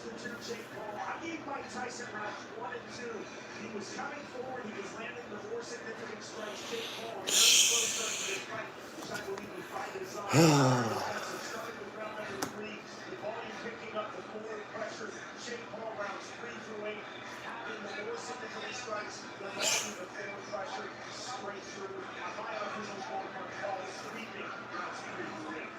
I gave Mike Tyson rounds 1 and 2. He was coming forward. He was landing the more significant strikes. Jake Paul, very slow start to this fight, which I believe would find his eye. Starting with round number 3, the volume picking up the forward pressure. Jake Paul rounds 3 through 8, having the more significant strikes, the volume, the forward pressure, straight through. A high official scorecard call sweeping rounds 3 through 8.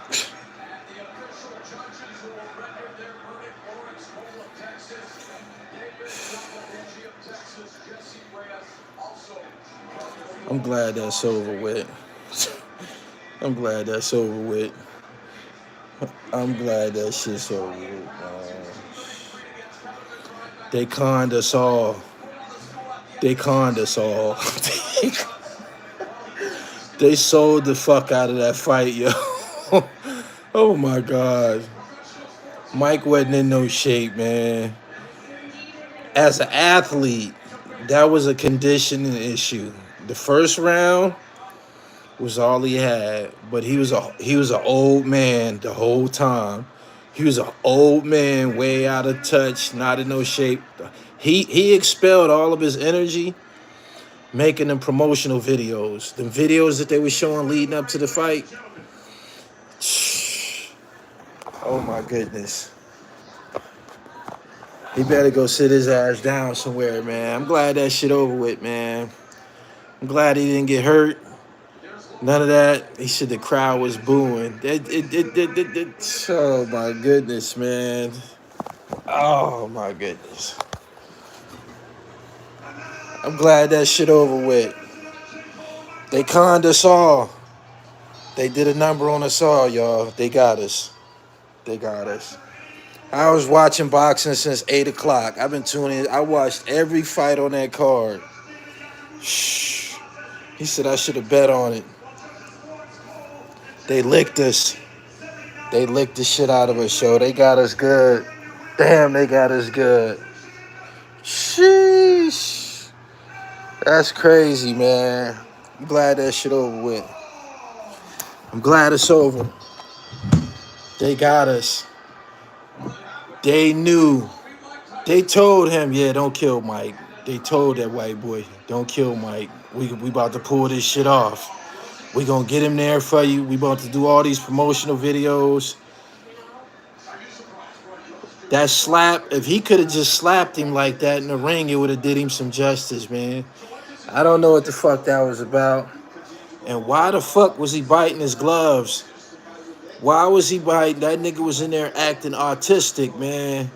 The official judges will render their verdict. Lawrence Cole of Texas, David Gully of Texas, Jesse Reyes also. I'm glad that's over with. I'm glad that's over with. I'm glad that shit's over with, man. They conned us all. They conned us all. They sold the fuck out of that fight, yo. Oh my God. Mike wasn't in no shape, man. As an athlete, that was a conditioning issue. The first round was all he had, but he was an old man the whole time. He was an old man, way out of touch, not in no shape. He expelled all of his energy making them promotional videos. The videos that they were showing leading up to the fight. Oh my goodness. He better go sit his ass down somewhere, man. I'm glad that shit over with, man. I'm glad he didn't get hurt. None of that. He said the crowd was booing. Oh my goodness, man. Oh my goodness. I'm glad that shit over with. They conned us all. They did a number on us all, y'all. They got us. They got us. I was watching boxing since 8 o'clock. I've been tuning in. I watched every fight on that card. Shh. He said I should have bet on it. They licked us. They licked the shit out of us, yo. They got us good. Damn, they got us good. Sheesh. That's crazy, man. I'm glad that shit over with. I'm glad it's over. They got us. They knew. They told him, yeah, don't kill Mike. They told that white boy, don't kill Mike. We about to pull this shit off. We gonna get him there for you. We about to do all these promotional videos. That slap, if he could have just slapped him like that in the ring, it would have did him some justice, man. I don't know what the fuck that was about. And why the fuck was he biting his gloves? Why was he biting? That nigga was in there acting autistic, man.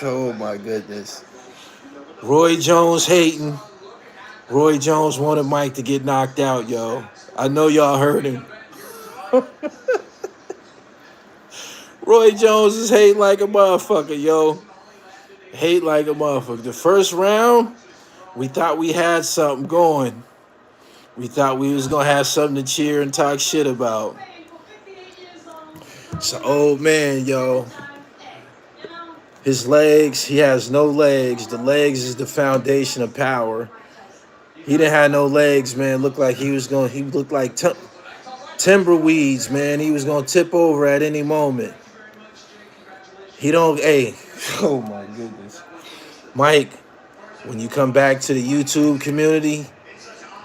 Oh my goodness. Roy Jones hating. Roy Jones wanted Mike to get knocked out, yo. I know y'all heard him. Roy Jones is hating like a motherfucker, yo. Hate like a motherfucker. The first round, we thought we had something going. We thought we was going to have something to cheer and talk shit about. It's an old man, yo. His legs, he has no legs. The legs is the foundation of power. He didn't have no legs, man. Looked like he looked like timberweeds, man. He was going to tip over at any moment. He don't, hey, oh my goodness. Mike, when you come back to the YouTube community,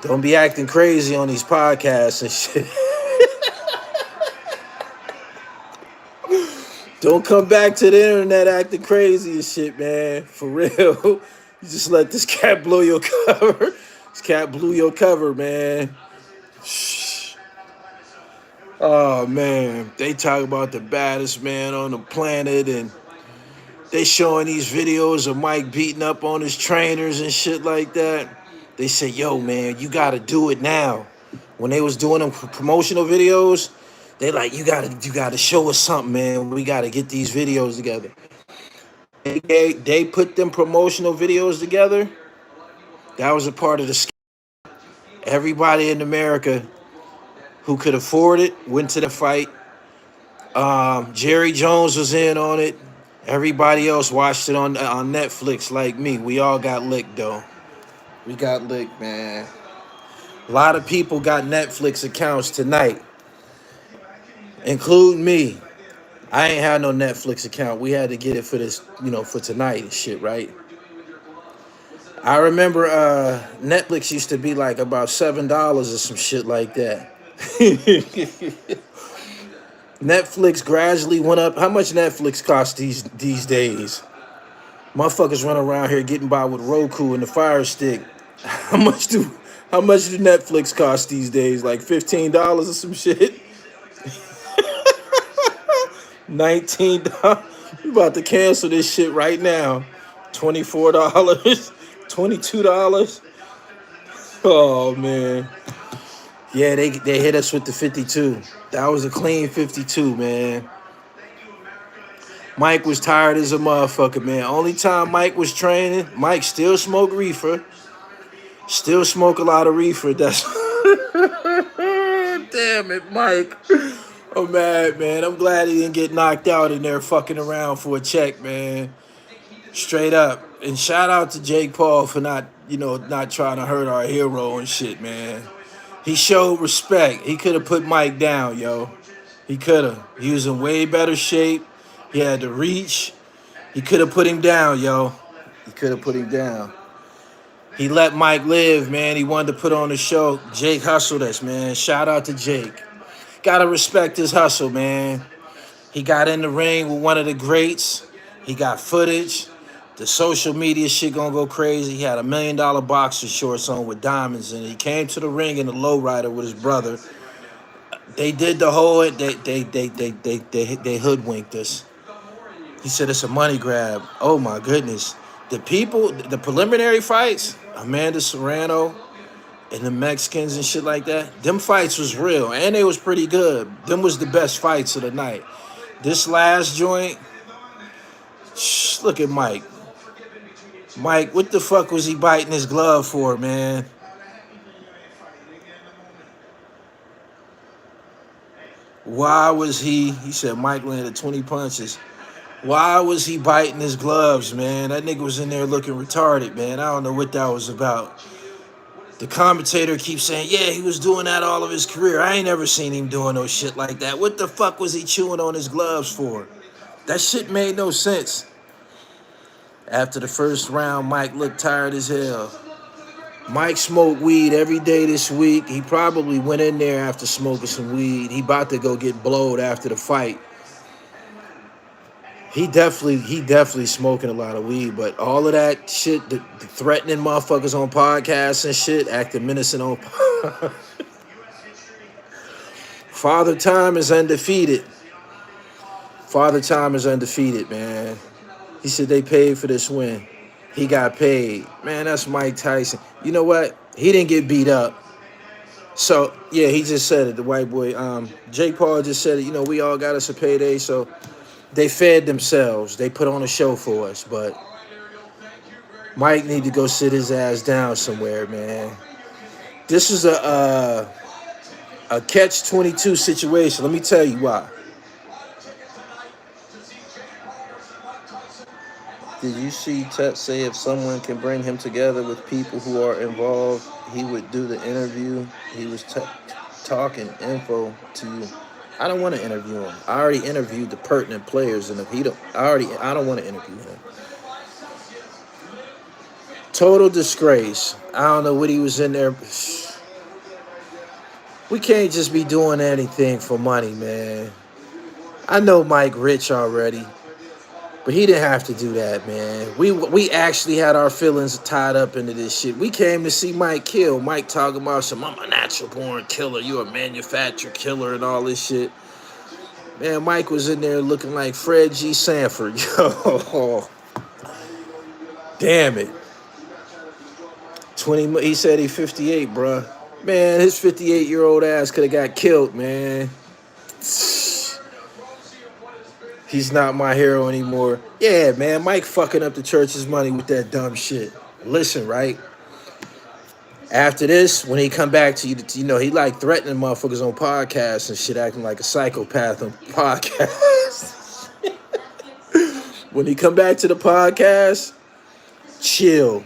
don't be acting crazy on these podcasts and shit. Don't come back to the internet acting crazy and shit, man. For real. You just let this cat blow your cover. This cat blew your cover, man. Shh. Oh, man. They talk about the baddest man on the planet, and they showing these videos of Mike beating up on his trainers and shit like that. They say, yo, man, you got to do it now. When they was doing them promotional videos, they like, you gotta show us something, man. We gotta get these videos together. They put them promotional videos together. That was a part of the scheme. Everybody in America who could afford it went to the fight. Jerry Jones was in on it. Everybody else watched it on Netflix like me. We all got licked, though. We got licked, man. A lot of people got Netflix accounts tonight, including me. I ain't had no Netflix account. We had to get it for this, for tonight and shit, right? I remember Netflix used to be like about $7 or some shit like that. Netflix gradually went up. How much Netflix costs these days? Motherfuckers run around here getting by with Roku and the Fire Stick. How much do Netflix cost these days? Like $15 or some shit. $19. You about to cancel this shit right now. $24. $22. Oh man. Yeah, they hit us with the 52. That was a clean 52, man. Mike was tired as a motherfucker, man. Only time Mike was training, Mike still smoked reefer. Still smoke a lot of reefer. That's damn it, Mike. I'm mad, man. I'm glad he didn't get knocked out in there fucking around for a check, man. Straight up. And shout out to Jake Paul for not trying to hurt our hero and shit, man. He showed respect. He could have put Mike down, yo. He could have. He was in way better shape. He had the reach. He could have put him down, yo. He could have put him down. He let Mike live, man. He wanted to put on the show. Jake hustled us, man. Shout out to Jake. Gotta respect his hustle, man. He got in the ring with one of the greats. He got footage. The social media shit gonna go crazy. He had $1 million boxer shorts on with diamonds in it. He came to the ring in the lowrider with his brother. They did the whole. They hoodwinked us. He said it's a money grab. Oh my goodness. The preliminary fights, Amanda Serrano and the Mexicans and shit like that, them fights was real and they was pretty good. Them was the best fights of the night. This last joint, look at Mike. Mike, what the fuck was he biting his glove for, man? Why was he said Mike landed 20 punches. Why was he biting his gloves, man? That nigga was in there looking retarded, man. I don't know what that was about. The commentator keeps saying, yeah, he was doing that all of his career. I ain't never seen him doing no shit like that. What the fuck was he chewing on his gloves for? That shit made no sense. After the first round, Mike looked tired as hell. Mike smoked weed every day this week. He probably went in there after smoking some weed. He about to go get blowed after the fight. He definitely smoking a lot of weed, but all of that shit, the threatening motherfuckers on podcasts and shit, acting menacing on Father Time is undefeated. Father Time is undefeated, man. He said they paid for this win. He got paid. Man, that's Mike Tyson. You know what? He didn't get beat up. So, yeah, he just said it, the white boy. Jake Paul just said it, we all got us a payday, so they fed themselves. They put on a show for us, but Mike need to go sit his ass down somewhere, man. This is a catch-22 situation. Let me tell you why. Did you see Tut say if someone can bring him together with people who are involved, he would do the interview? He was talking info to you. I don't want to interview him. I already interviewed the pertinent players, and if I don't want to interview him. Total disgrace. I don't know what he was in there. We can't just be doing anything for money, man. I know Mike rich already, but he didn't have to do that, man. We actually had our feelings tied up into this shit. We came to see Mike kill. Mike talking about I'm a natural born killer. You a manufactured killer and all this shit. Man, Mike was in there looking like Fred G. Sanford. Yo, damn it. He said he's 58, bruh. Man, his 58-year-old ass could have got killed, man. He's not my hero anymore. Yeah, man, Mike fucking up the church's money with that dumb shit. Listen, right? After this, when he come back to you, he like threatening motherfuckers on podcasts and shit, acting like a psychopath on podcasts. When he come back to the podcast, chill.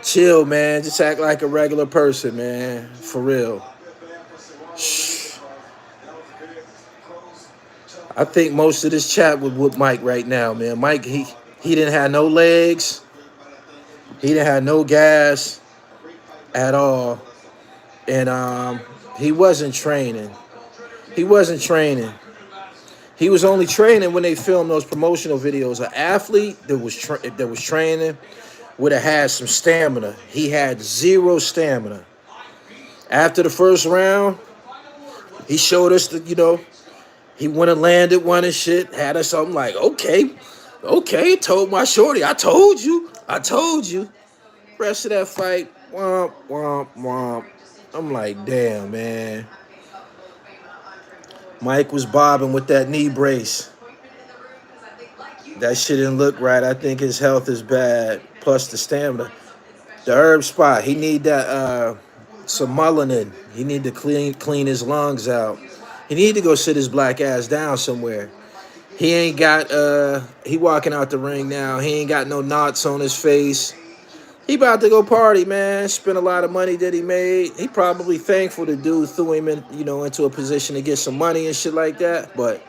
Chill, man. Just act like a regular person, man. For real. Shh. I think most of this chat would with Mike right now, man. Mike, he didn't have no legs. He didn't have no gas at all. And he wasn't training. He wasn't training. He was only training when they filmed those promotional videos. An athlete that was training would have had some stamina. He had zero stamina. After the first round, he showed us that, he went and landed one and shit. Had us something like, okay, told my shorty, I told you. Rest of that fight, womp, womp, womp. I'm like, damn, man. Mike was bobbing with that knee brace. That shit didn't look right. I think his health is bad. Plus the stamina. The herb spot, he need that some melanin. He need to clean his lungs out. He need to go sit his black ass down somewhere. He ain't got he walking out the ring now. He ain't got no knots on his face. He about to go party, man. Spent a lot of money that he made. He probably thankful the dude threw him in, into a position to get some money and shit like that. But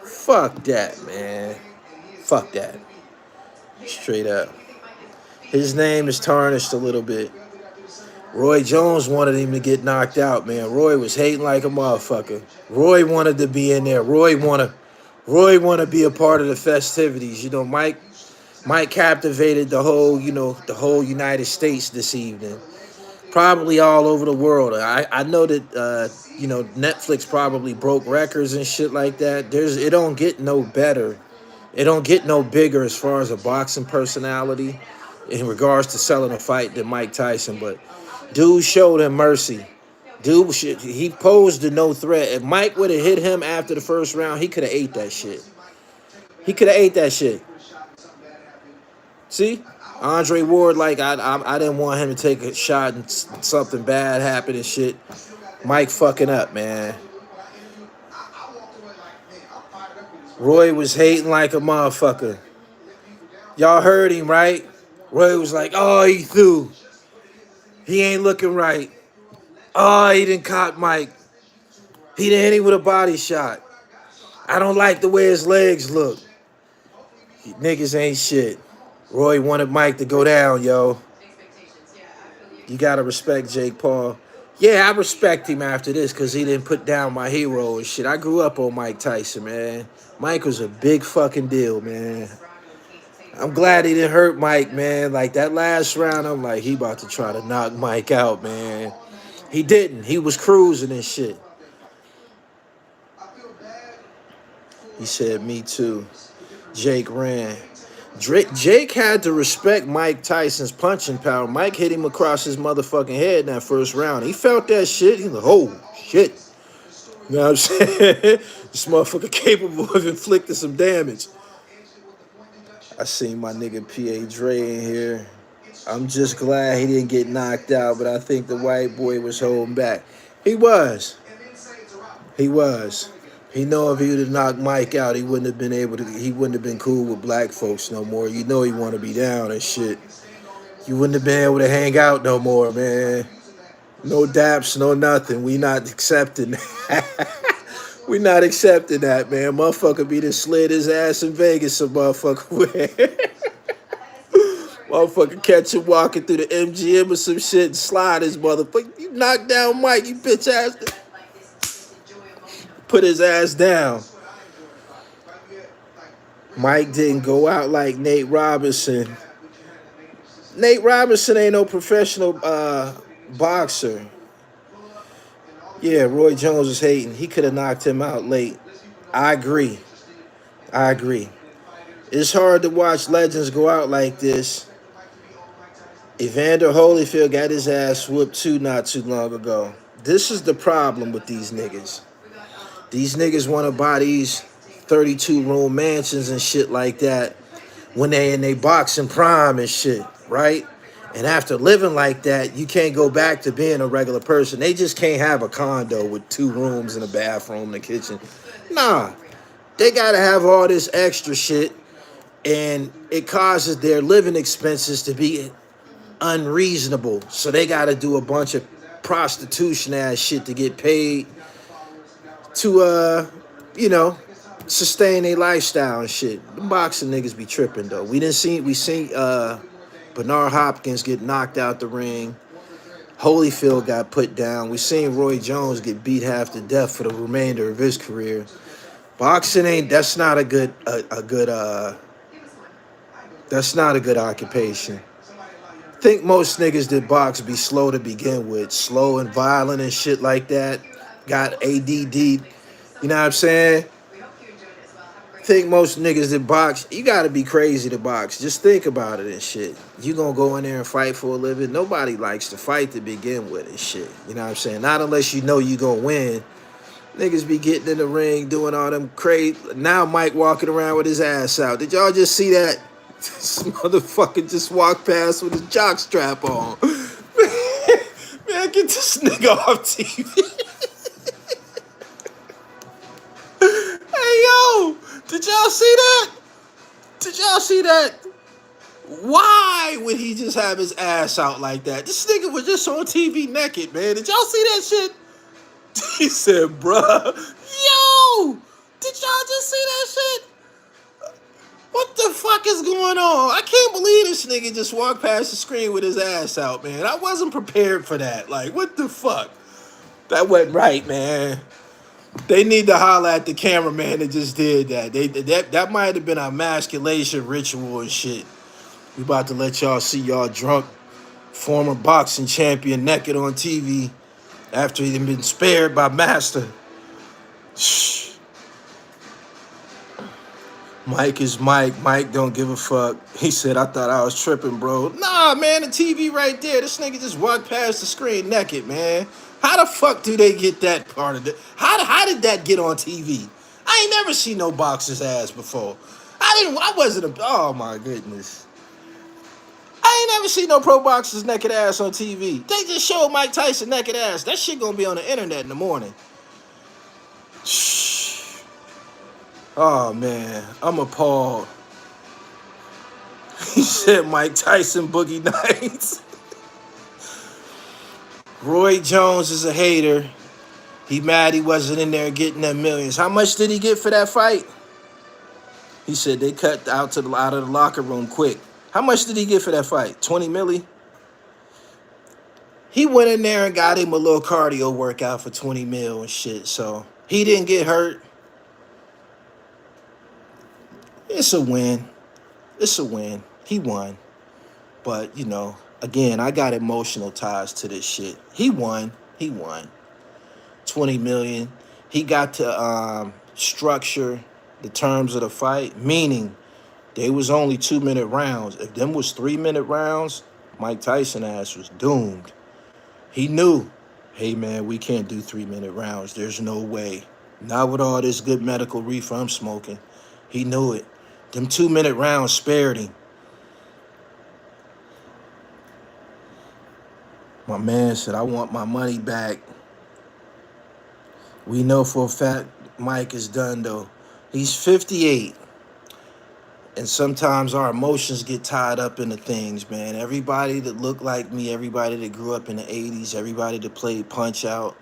fuck that, man. Fuck that. Straight up. His name is tarnished a little bit. Roy Jones wanted him to get knocked out, man. Roy was hating like a motherfucker. Roy wanted to be in there. Roy want to be a part of the festivities. Mike captivated the whole United States this evening. Probably all over the world. I know that Netflix probably broke records and shit like that. It don't get no better. It don't get no bigger as far as a boxing personality in regards to selling a fight than Mike Tyson. But dude showed him mercy. He posed the no threat. If Mike would have hit him after the first round, he could have ate that shit. See? Andre Ward, like, I didn't want him to take a shot and something bad happened and shit. Mike fucking up, man. Roy was hating like a motherfucker. Y'all heard him, right? Roy was like, oh, he threw. He ain't looking right. Oh, he didn't caught Mike. He didn't hit him with a body shot. I don't like the way his legs look. Niggas ain't shit. Roy wanted Mike to go down, yo. You gotta respect Jake Paul. Yeah, I respect him after this because he didn't put down my hero and shit. I grew up on Mike Tyson, man. Mike was a big fucking deal, man. I'm glad he didn't hurt Mike, man. Like, that last round, I'm like, he about to try to knock Mike out, man. He didn't. He was cruising and shit. He said, me too. Jake ran. Jake had to respect Mike Tyson's punching power. Mike hit him across his motherfucking head in that first round. He felt that shit. He was like, oh, shit. You know what I'm saying? This motherfucker capable of inflicting some damage. I seen my nigga P.A. Dre in here. I'm just glad he didn't get knocked out, but I think the white boy was holding back. He was. He know if he would have knocked Mike out, he wouldn't have been cool with black folks no more. You know he want to be down and shit. You wouldn't have been able to hang out no more, man. No daps, no nothing. We not accepting that. We not accepting that, man. Motherfucker be done slid his ass in Vegas, some motherfucker. Motherfucker catch him walking through the MGM or some shit and slide his motherfucker. You knocked down Mike, you bitch ass. Put his ass down. Mike didn't go out like Nate Robinson. Nate Robinson ain't no professional boxer. Yeah, Roy Jones is hating. He could have knocked him out late. I agree. It's hard to watch legends go out like this. Evander Holyfield got his ass whooped too not too long ago. This is the problem with these niggas. These niggas want to buy these 32-room mansions and shit like that when they in they boxing prime and shit, right? And after living like that, you can't go back to being a regular person. They just can't have a condo with 2 rooms and a bathroom and a kitchen. Nah, they got to have all this extra shit, and it causes their living expenses to be unreasonable. So they got to do a bunch of prostitution ass shit to get paid to sustain their lifestyle and shit. The boxing niggas be tripping though. We seen Bernard Hopkins get knocked out the ring. Holyfield got put down. We seen Roy Jones get beat half to death for the remainder of his career. Boxing ain't that's not a good occupation. I think most niggas that box be slow to begin with, slow and violent and shit like that. Got ADD, you know what I'm saying? Think most niggas that box, you gotta be crazy to box. Just think about it and shit. You gonna go in there and fight for a living? Nobody likes to fight to begin with and shit. You know what I'm saying? Not unless you know you gonna win. Niggas be getting in the ring, doing all them crazy. Now Mike walking around with his ass out. Did y'all just see that? This motherfucker just walked past with his jock strap on. Man, get this nigga off TV. Hey, yo, did y'all see that? Did y'all see that? Why would he just have his ass out like that? This nigga was just on TV naked, man. Did y'all see that shit? He said, bruh, yo, did y'all just see that shit? What the fuck is going on? I can't believe this nigga just walked past the screen with his ass out, man. I wasn't prepared for that. Like, what the fuck? That wasn't right, man. They need to holler at the cameraman that just did that. That might have been a emasculation ritual and shit. We about to let y'all see y'all drunk former boxing champion naked on TV after he'd been spared by Master. Shh. Mike is Mike. Mike don't give a fuck. He said, I thought I was tripping, bro. Nah, man, the TV right there. This nigga just walked past the screen naked, man. How the fuck do they get that part of it? How did that get on TV? I ain't never seen no boxer's ass before. Oh my goodness. I ain't never seen no pro boxer's naked ass on TV. They just showed Mike Tyson naked ass. That shit gonna be on the internet in the morning. Shh. Oh man, I'm appalled. He said Mike Tyson Boogie Nights. Roy Jones is a hater. He mad he wasn't in there getting them millions. How much did he get for that fight? He said they cut out of the locker room quick. How much did he get for that fight? 20 milli? He went in there and got him a little cardio workout for 20 mil and shit. So he didn't get hurt. It's a win. It's a win. He won. But, you know, again, I got emotional ties to this shit. He won. 20 million. He got to structure the terms of the fight, meaning they was only 2-minute rounds. If them was 3-minute rounds, Mike Tyson ass was doomed. He knew, hey man, we can't do 3-minute rounds. There's no way. Not with all this good medical reefer I'm smoking. He knew it. Them 2-minute rounds spared him. My man said, I want my money back. We know for a fact Mike is done, though. He's 58. And sometimes our emotions get tied up into things, man. Everybody that looked like me, everybody that grew up in the 80s, everybody that played Punch-Out,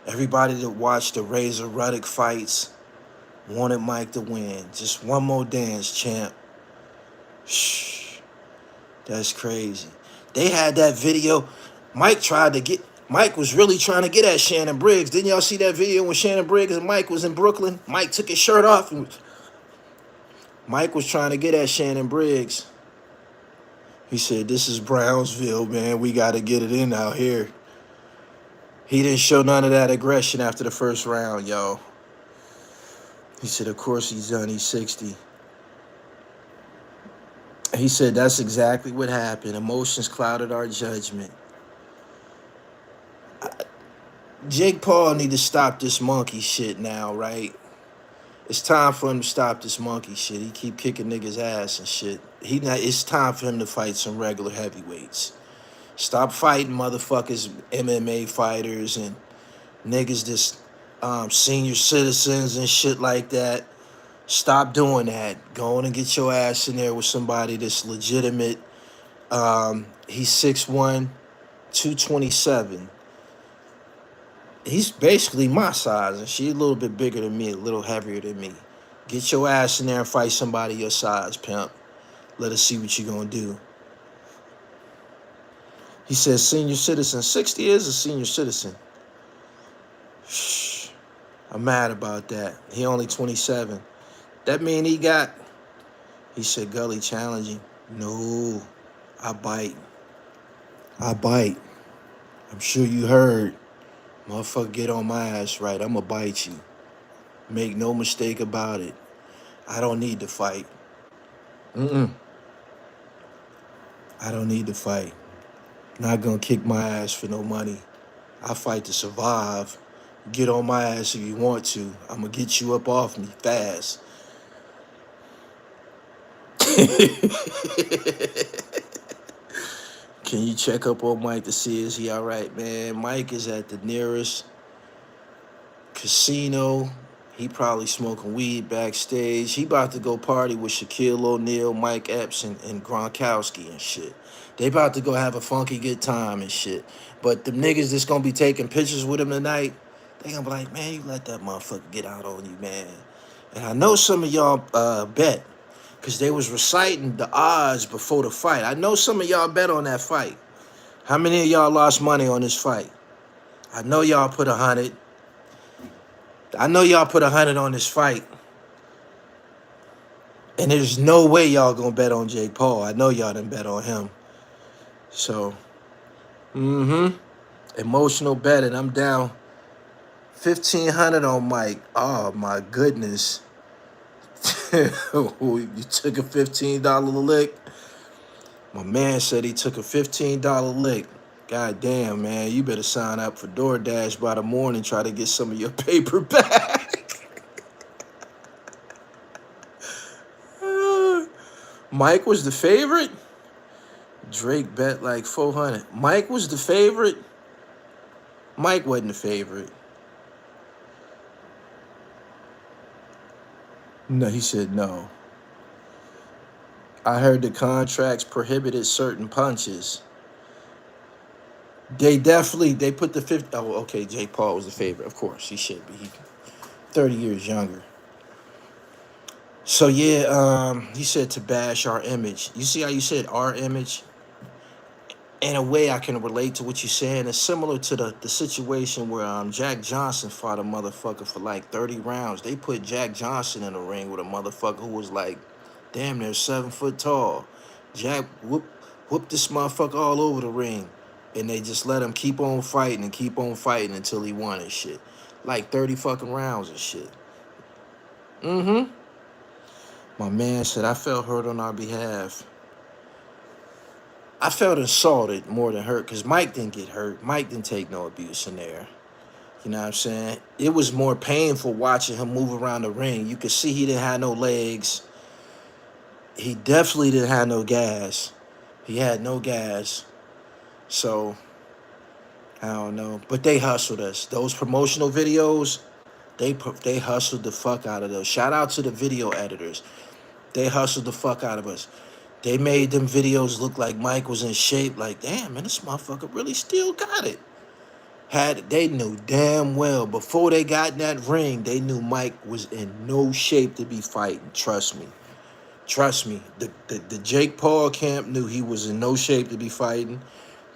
everybody that watched the Razor Ruddock fights wanted Mike to win. Just one more dance, champ. Shh. That's crazy. They had that video. Mike was really trying to get at Shannon Briggs. Didn't y'all see that video when Shannon Briggs and Mike was in Brooklyn? Mike took his shirt off and Mike was trying to get at Shannon Briggs. He said, this is Brownsville, man. We got to get it in out here. He didn't show none of that aggression after the first round, yo. He said, of course he's done. He's 60. He said, that's exactly what happened. Emotions clouded our judgment. Jake Paul need to stop this monkey shit now, right? It's time for him to stop this monkey shit. He keep kicking niggas' ass and shit. It's time for him to fight some regular heavyweights. Stop fighting motherfuckers, MMA fighters and niggas that's senior citizens and shit like that. Stop doing that. Go on and get your ass in there with somebody that's legitimate. He's 6'1", 227. He's basically my size, and she a little bit bigger than me, a little heavier than me. Get your ass in there and fight somebody your size, pimp. Let us see what you gonna do. He says senior citizen. 60 is a senior citizen. Shh. I'm mad about that. He only 27. That mean he got. He said Gully challenging. No, I bite. I bite. I'm sure you heard. Motherfucker, get on my ass right. I'ma bite you. Make no mistake about it. I don't need to fight. Mm-mm. I don't need to fight. Not gonna kick my ass for no money. I fight to survive. Get on my ass if you want to. I'm gonna get you up off me fast. Can you check up on Mike to see is he all right, man? Mike is at the nearest casino. He probably smoking weed backstage. He about to go party with Shaquille O'Neal, Mike Epps, and Gronkowski and shit. They about to go have a funky good time and shit. But the niggas that's gonna be taking pictures with him tonight, they gonna be like, man, you let that motherfucker get out on you, man. And I know some of y'all bet, because they was reciting the odds before the fight. I know some of y'all bet on that fight. How many of y'all lost money on this fight? I know y'all put 100. I know y'all put 100 on this fight. And there's no way y'all gonna bet on Jake Paul. I know y'all didn't bet on him. So, emotional betting. I'm down 1,500 on Mike. Oh my goodness. You took a $15 lick. My man said he took a $15 lick. God damn, man. You better sign up for DoorDash by the morning. Try to get some of your paper back. Mike was the favorite. Drake bet like 400. Mike was the favorite. Mike wasn't the favorite. No, he said no. I heard the contracts prohibited certain punches. They put the 50. Oh, okay. Jake Paul was the favorite. Of course, he should be. He 30 years younger. So yeah, he said to bash our image. You see how you said our image? In a way, I can relate to what you're saying. It's similar to the situation where Jack Johnson fought a motherfucker for like 30 rounds. They put Jack Johnson in the ring with a motherfucker who was like, damn near 7 foot tall. Jack whooped this motherfucker all over the ring. And they just let him keep on fighting until he won and shit. Like 30 fucking rounds and shit. My man said, I felt hurt on our behalf. I felt insulted more than hurt because Mike didn't get hurt. Mike didn't take no abuse in there. You know what I'm saying? It was more painful watching him move around the ring. You could see he didn't have no legs. He definitely didn't have no gas. He had no gas. So, I don't know. But they hustled us. Those promotional videos, they hustled the fuck out of those. Shout out to the video editors. They hustled the fuck out of us. They made them videos look like Mike was in shape. Like, damn, man, this motherfucker really still got it. They knew damn well before they got in that ring, they knew Mike was in no shape to be fighting. Trust me. The Jake Paul camp knew he was in no shape to be fighting.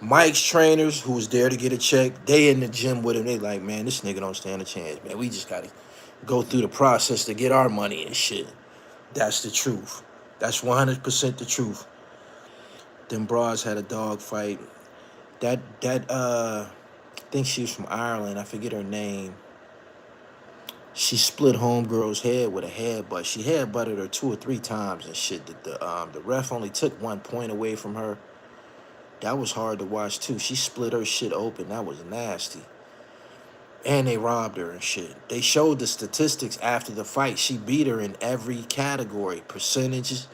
Mike's trainers, who was there to get a check, they in the gym with him. They like, man, this nigga don't stand a chance, man. We just gotta go through the process to get our money and shit. That's the truth. That's 100% the truth. Them bras had a dog fight. I think she was from Ireland. I forget her name. She split homegirl's head with a headbutt. She headbutted her 2 or 3 times and shit. The ref only took 1 point away from her. That was hard to watch too. She split her shit open. That was nasty. And they robbed her and shit. They showed the statistics after the fight. She beat her in every category. Percentages,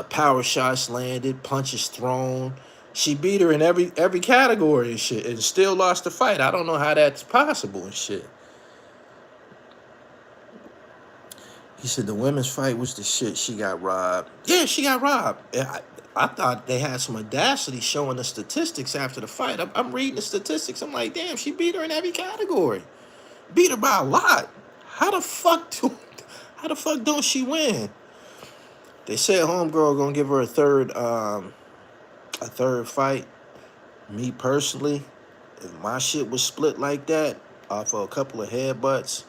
power shots landed, punches thrown. She beat her in every category and shit and still lost the fight. I don't know how that's possible and shit. He said the women's fight was the shit. She got robbed. Yeah, she got robbed. I thought they had some audacity showing the statistics after the fight. I'm reading the statistics. I'm like, damn, she beat her in every category. Beat her by a lot. How the fuck do, how the fuck don't she win? They said homegirl gonna give her a third fight. Me personally, if my shit was split like that off of a couple of headbutts,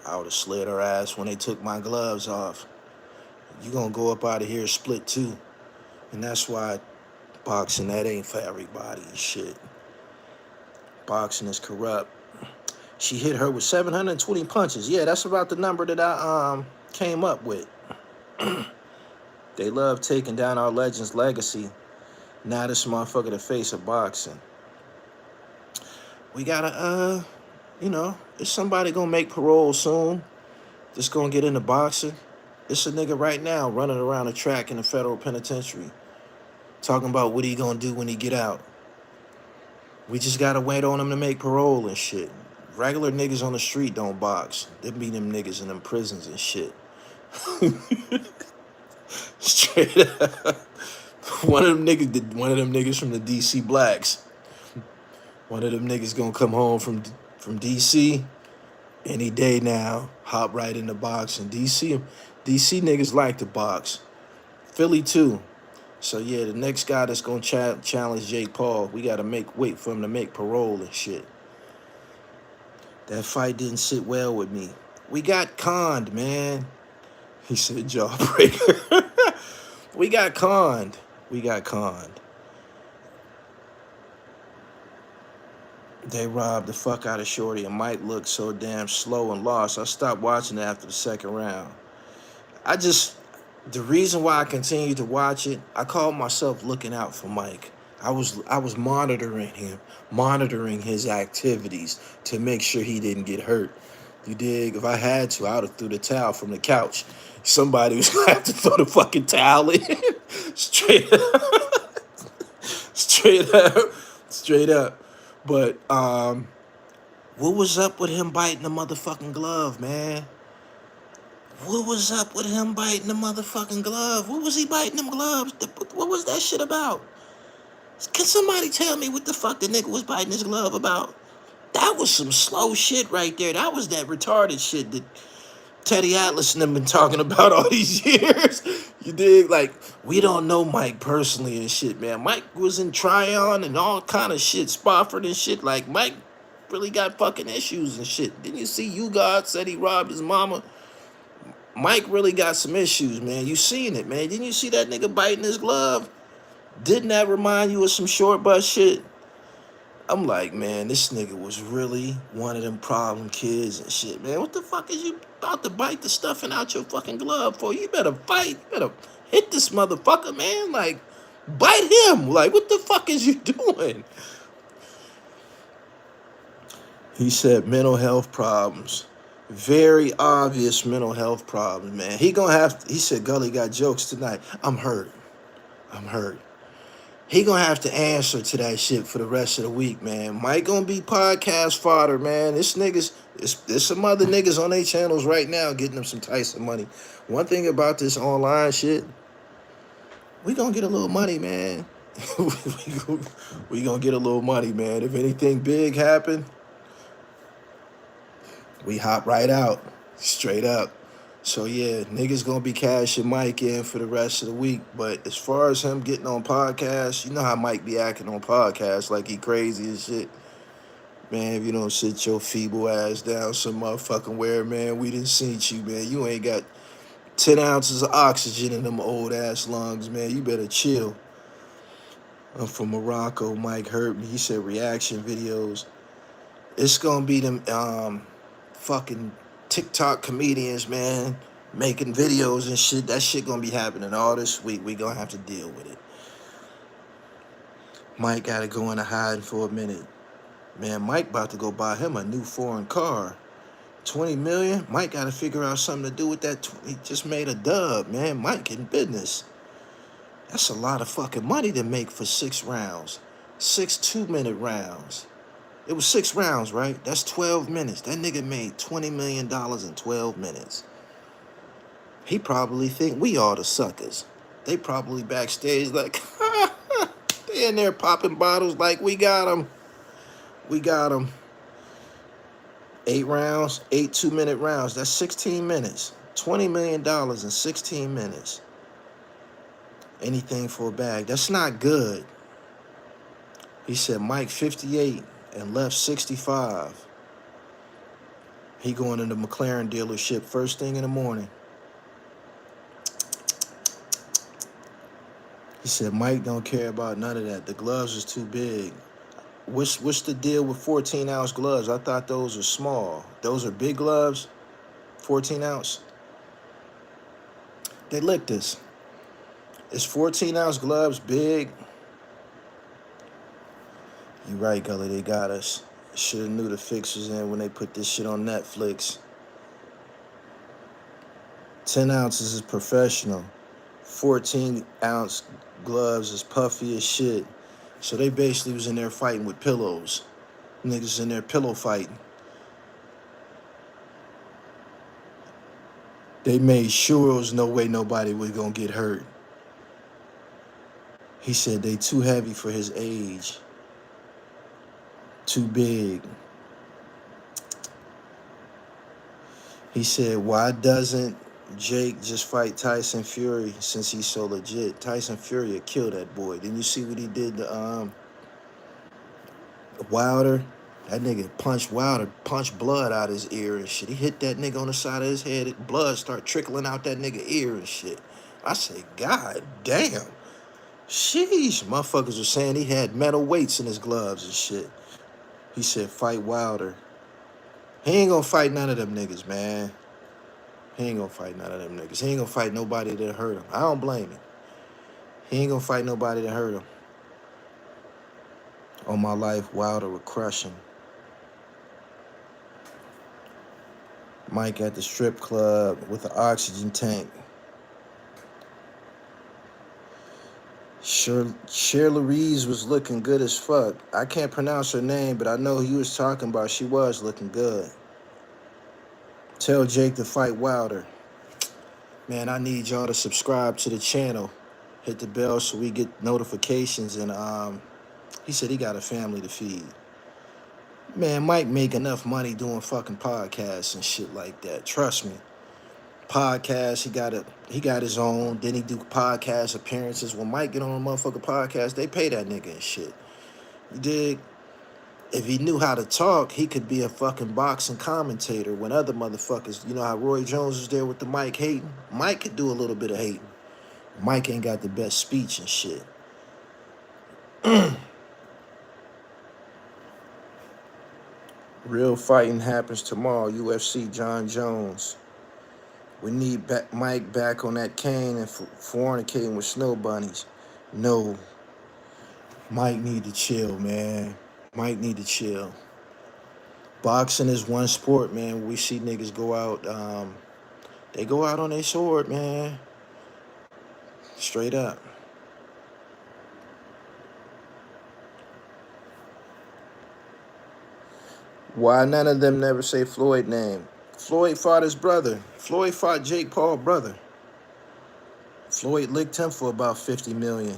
I would have slid her ass when they took my gloves off. You gonna go up out of here split too. And that's why boxing, that ain't for everybody and shit. Boxing is corrupt. She hit her with 720 punches. Yeah, that's about the number that I came up with. They love taking down our legend's legacy. Now this motherfucker the face of boxing. We gotta, is somebody gonna make parole soon? Just gonna get into boxing? It's a nigga right now running around the track in the federal penitentiary, talking about what he gonna do when he get out. We just gotta wait on him to make parole and shit. Regular niggas on the street don't box. They be them niggas in them prisons and shit. Straight up. One of them niggas from the DC Blacks. One of them niggas gonna come home from DC any day now. Hop right into boxing. DC niggas like to box. Philly too. So yeah, the next guy that's gonna challenge Jake Paul, we gotta wait for him to make parole and shit. That fight didn't sit well with me. We got conned, man. He said jawbreaker. We got conned. They robbed the fuck out of Shorty, and Mike looked so damn slow and lost. I stopped watching it after the second round. The reason why I continued to watch it, I called myself looking out for Mike. I was monitoring him, monitoring his activities to make sure he didn't get hurt. You dig? If I had to, I would have threw the towel from the couch. Somebody was gonna have to throw the fucking towel in. Straight up. Straight up. But what was up with him biting the motherfucking glove, man? What was up with him biting the motherfucking glove? What was he biting them gloves? What was that shit about? Can somebody tell me what the fuck the nigga was biting his glove about? That was some slow shit right there. That was that retarded shit that Teddy Atlas and them been talking about all these years. You dig? Like, we don't know Mike personally and shit, man. Mike was in Tryon and all kind of shit, Spofford and shit. Like, Mike really got fucking issues and shit. Didn't you see You God said he robbed his mama? Mike really got some issues, man. You seen it, man. Didn't you see that nigga biting his glove? Didn't that remind you of some short bus shit? I'm like, man, this nigga was really one of them problem kids and shit, man. What the fuck is you about to bite the stuffing out your fucking glove for? You better fight. You better hit this motherfucker, man. Like, bite him. Like, what the fuck is you doing? He said mental health problems. Very obvious mental health problems, man. He said Gully got jokes tonight. I'm hurt. He gonna have to answer to that shit for the rest of the week, man. Mike gonna be podcast fodder, man. There's some other niggas on their channels right now getting them some Tyson money. One thing about this online shit, we gonna get a little money, man. we gonna get a little money, man. If anything big happen, we hop right out, straight up. So yeah, niggas gonna be cashing Mike in for the rest of the week. But as far as him getting on podcasts, you know how Mike be acting on podcasts like he crazy and shit. Man, if you don't sit your feeble ass down some motherfucking where, man, we didn't see you, man. You ain't got 10 ounces of oxygen in them old ass lungs, man. You better chill. I'm from Morocco. Mike heard me. He said reaction videos. It's gonna be them fucking TikTok comedians, man, making videos and shit. That shit gonna be happening all this week. We gonna have to deal with it. Mike gotta go into hiding for a minute. Man, Mike about to go buy him a new foreign car. 20 million? Mike gotta figure out something to do with that. He just made a dub, man. Mike in business. That's a lot of fucking money to make for 6 rounds. 6 2-minute rounds. It was 6 rounds, right? That's 12 minutes. That nigga made $20 million in 12 minutes. He probably think we all the suckers. They probably backstage like, they in there popping bottles like we got him. We got him. 8 rounds, 8 2-minute rounds. That's 16 minutes. $20 million in 16 minutes. Anything for a bag. That's not good. He said Mike 58 and left 65. He going into McLaren dealership first thing in the morning. He said Mike don't care about none of that. The gloves is too big. What's the deal with 14-ounce gloves? I thought those are small. Those are big gloves? 14-ounce? They licked this. Is 14-ounce gloves big? You right, Gully. They got us. Should have knew the fix was in when they put this shit on Netflix. 10 ounces is professional. 14-ounce gloves is puffy as shit. So they basically was in there fighting with pillows. Niggas in there pillow fighting. They made sure there was no way nobody was gonna get hurt. He said they too heavy for his age. Too big. He said, why doesn't Jake just fight Tyson Fury since he's so legit? Tyson Fury would kill that boy. Didn't you see what he did to Wilder? That nigga punched Wilder, punched blood out his ear and shit. He hit that nigga on the side of his head. Blood started trickling out that nigga ear and shit. I said, God damn. Sheesh. Motherfuckers were saying he had metal weights in his gloves and shit. He said, fight Wilder. He ain't gonna fight none of them niggas, man. He ain't gonna fight none of them niggas. He ain't gonna fight nobody that hurt him. I don't blame him. He ain't gonna fight nobody that hurt him. On my life, Wilder would crush him. Mike at the strip club with the oxygen tank. Shirley Reeves was looking good as fuck. I can't pronounce her name, but I know who you was talking about. She was looking good. Tell Jake to fight Wilder. Man, I need y'all to subscribe to the channel. Hit the bell so we get notifications. And he said he got a family to feed. Man, Mike make enough money doing fucking podcasts and shit like that. Trust me. Podcasts, he got his own. Then he do podcast appearances. When Mike get on a motherfucking podcast, they pay that nigga and shit. You dig? If he knew how to talk, he could be a fucking boxing commentator when other motherfuckers, you know how Roy Jones was there with the Mike hating? Mike could do a little bit of hating. Mike ain't got the best speech and shit. Real fighting happens tomorrow. UFC, John Jones. We need Mike back on that cane and fornicating with snow bunnies. No. Mike need to chill, man. Mike need to chill. Boxing is one sport, man. We see niggas go out. They go out on their sword, man. Straight up. Why none of them never say Floyd's name? Floyd fought his brother. Floyd fought Jake Paul's brother. Floyd licked him for about $50 million.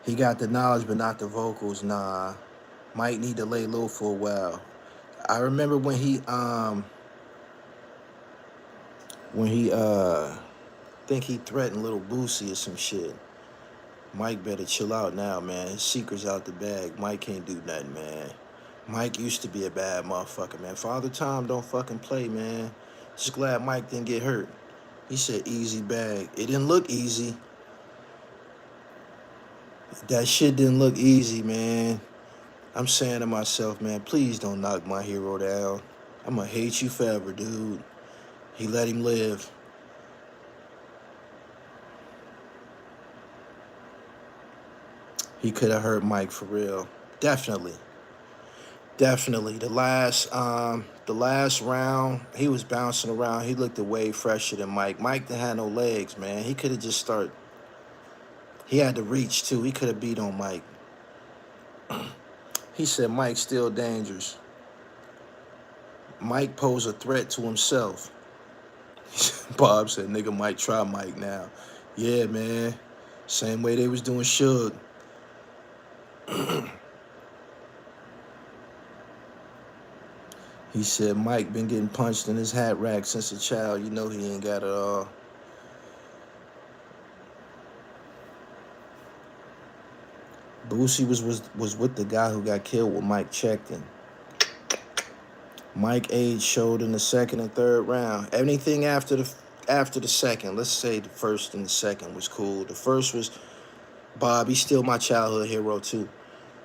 He got the knowledge, but not the vocals. Nah. Mike need to lay low for a while. I remember when he think he threatened Little Boosie or some shit. Mike better chill out now, man. His secret's out the bag. Mike can't do nothing, man. Mike used to be a bad motherfucker, man. Father Time don't fucking play, man. Just glad Mike didn't get hurt. He said easy bag. It didn't look easy. That shit didn't look easy, man. I'm saying to myself, man, please don't knock my hero down. I'm gonna hate you forever, dude. He let him live. He could have hurt Mike for real. Definitely. The last round, he was bouncing around. He looked way fresher than Mike. Mike didn't have no legs, man. He could have just started. He had to reach, too. He could have beat on Mike. He said Mike's still dangerous. Mike posed a threat to himself. Bob said, nigga might try Mike now. Yeah, man. Same way they was doing Suge. He said Mike been getting punched in his hat rack since a child. You know he ain't got it all. Boosie was with the guy who got killed when Mike checked him. Mike age showed in the second and third round. Anything after the second, let's say the first and the second was cool. The first was Bob. He's still my childhood hero too.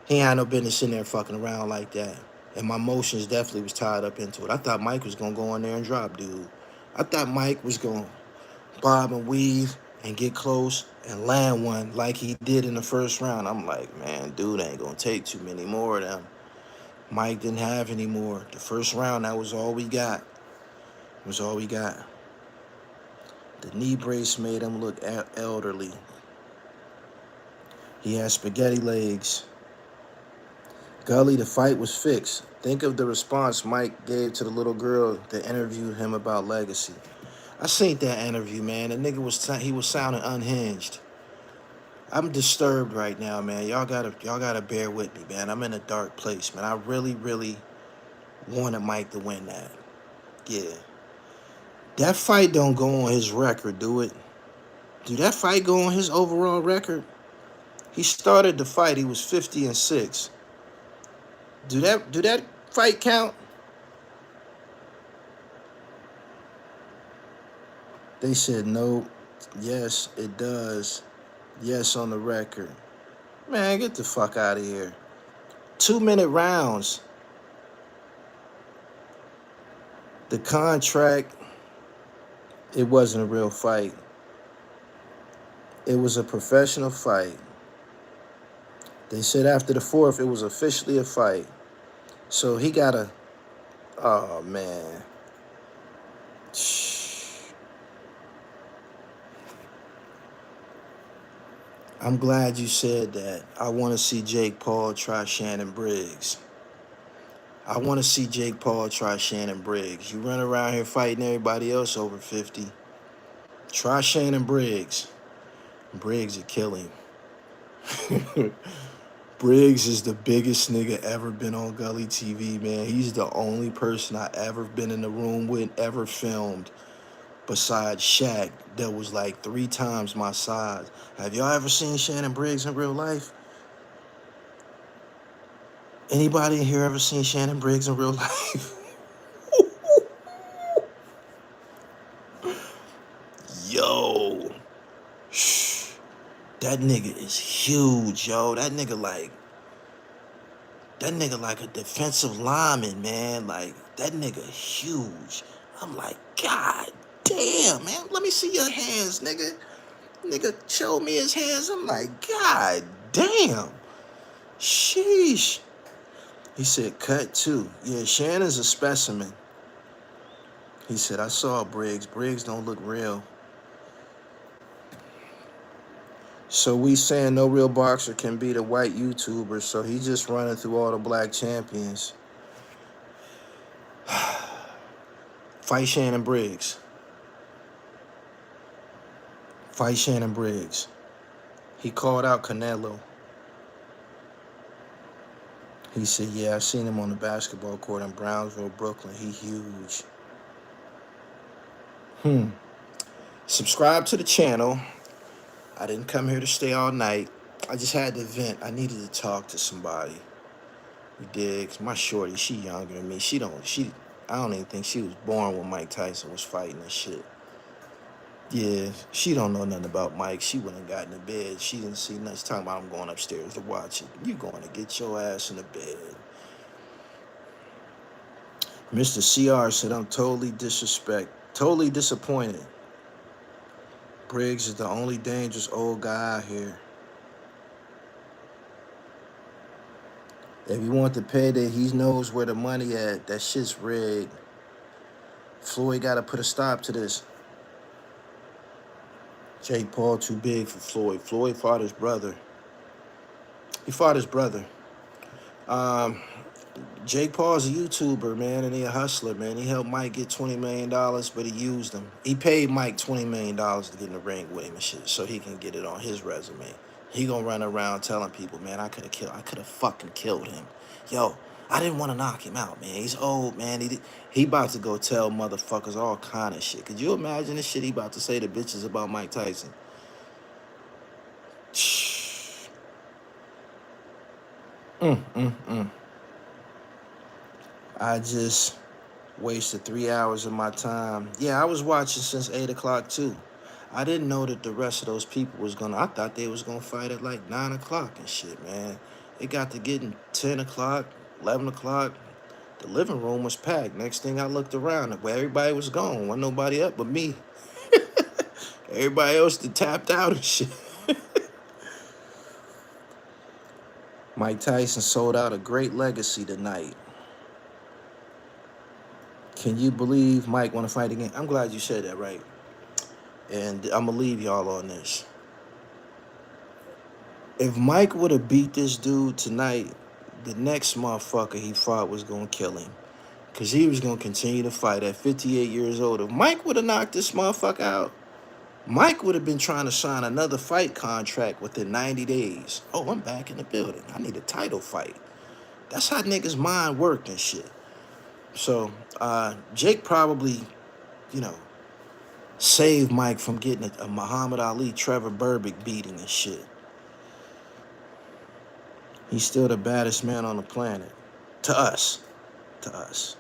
He ain't had no business in there fucking around like that. And my emotions definitely was tied up into it. I thought Mike was gonna go in there and drop dude. I thought Mike was gonna bob and weave and get close and land one like he did in the first round. I'm like, man, dude ain't gonna take too many more of them. Mike didn't have any more. The first round, that was all we got. It was all we got. The knee brace made him look elderly. He had spaghetti legs. Gully, the fight was fixed. Think of the response Mike gave to the little girl that interviewed him about legacy. I seen that interview, man. The nigga was sounding unhinged. I'm disturbed right now, man. Y'all gotta bear with me, man. I'm in a dark place, man. I really, really wanted Mike to win that. Yeah. That fight don't go on his record, do it? Do that fight go on his overall record? He started the fight, he was 50-6. Do that fight count? They said no. Yes, it does. Yes, on the record. Man, get the fuck out of here. 2-minute rounds. The contract, it wasn't a real fight. It was a professional fight. They said after the fourth, it was officially a fight. So he got a, oh man. I'm glad you said that. I want to see Jake Paul try Shannon Briggs. I want to see Jake Paul try Shannon Briggs. You run around here fighting everybody else over 50. Try Shannon Briggs. Briggs would kill him. Briggs is the biggest nigga ever been on Gully TV, man. He's the only person I ever been in the room with, ever filmed, besides Shaq, that was like 3 times my size. Have y'all ever seen Shannon Briggs in real life? Anybody in here ever seen Shannon Briggs in real life? Yo. That nigga is huge, yo. That nigga like a defensive lineman, man. Like, that nigga huge. I'm like, God damn, man. Let me see your hands, nigga. Nigga showed me his hands. I'm like, God damn. Sheesh. He said, cut 2. Yeah, Shannon's a specimen. He said, I saw Briggs. Briggs don't look real. So we saying no real boxer can beat a white YouTuber, so he just running through all the black champions. Fight Shannon Briggs. Fight Shannon Briggs. He called out Canelo. He said, yeah, I seen him on the basketball court in Brownsville, Brooklyn. He huge. Subscribe to the channel. I didn't come here to stay all night. I just had to vent. I needed to talk to somebody. You dig? My shorty, she younger than me. I don't even think she was born when Mike Tyson was fighting and shit. Yeah, she don't know nothing about Mike. She wouldn't have gotten in bed. She didn't see nothing. She's talking about I'm going upstairs to watch it. You going to get your ass in the bed. Mr. CR said, I'm totally disappointed. Briggs is the only dangerous old guy out here. If you want the payday, he knows where the money at. That shit's rigged. Floyd got to put a stop to this. Jake Paul too big for Floyd. Floyd fought his brother. He fought his brother. Jake Paul's a YouTuber, man, and he a hustler, man. He helped Mike get $20 million, but he used him. He paid Mike $20 million to get in the ring with him and shit, so he can get it on his resume. He gonna run around telling people, man, I could have fucking killed him. Yo, I didn't want to knock him out, man. He's old, man. He about to go tell motherfuckers all kind of shit. Could you imagine the shit he about to say to bitches about Mike Tyson? Mm. I just wasted 3 hours of my time. Yeah, I was watching since 8 o'clock too. I didn't know that the rest of those people was gonna. I thought they was gonna fight at like 9 o'clock and shit, man. It got to getting 10 o'clock, 11 o'clock. The living room was packed. Next thing I looked around, where everybody was gone. Wasn't nobody up but me. Everybody else that tapped out and shit. Mike Tyson sold out a great legacy tonight. Can you believe Mike want to fight again? I'm glad you said that, right? And I'm going to leave y'all on this. If Mike would have beat this dude tonight, the next motherfucker he fought was going to kill him. Because he was going to continue to fight at 58 years old. If Mike would have knocked this motherfucker out, Mike would have been trying to sign another fight contract within 90 days. Oh, I'm back in the building. I need a title fight. That's how niggas' mind worked and shit. So, Jake probably, you know, saved Mike from getting a Muhammad Ali, Trevor Berbick beating and shit. He's still the baddest man on the planet. To us. To us.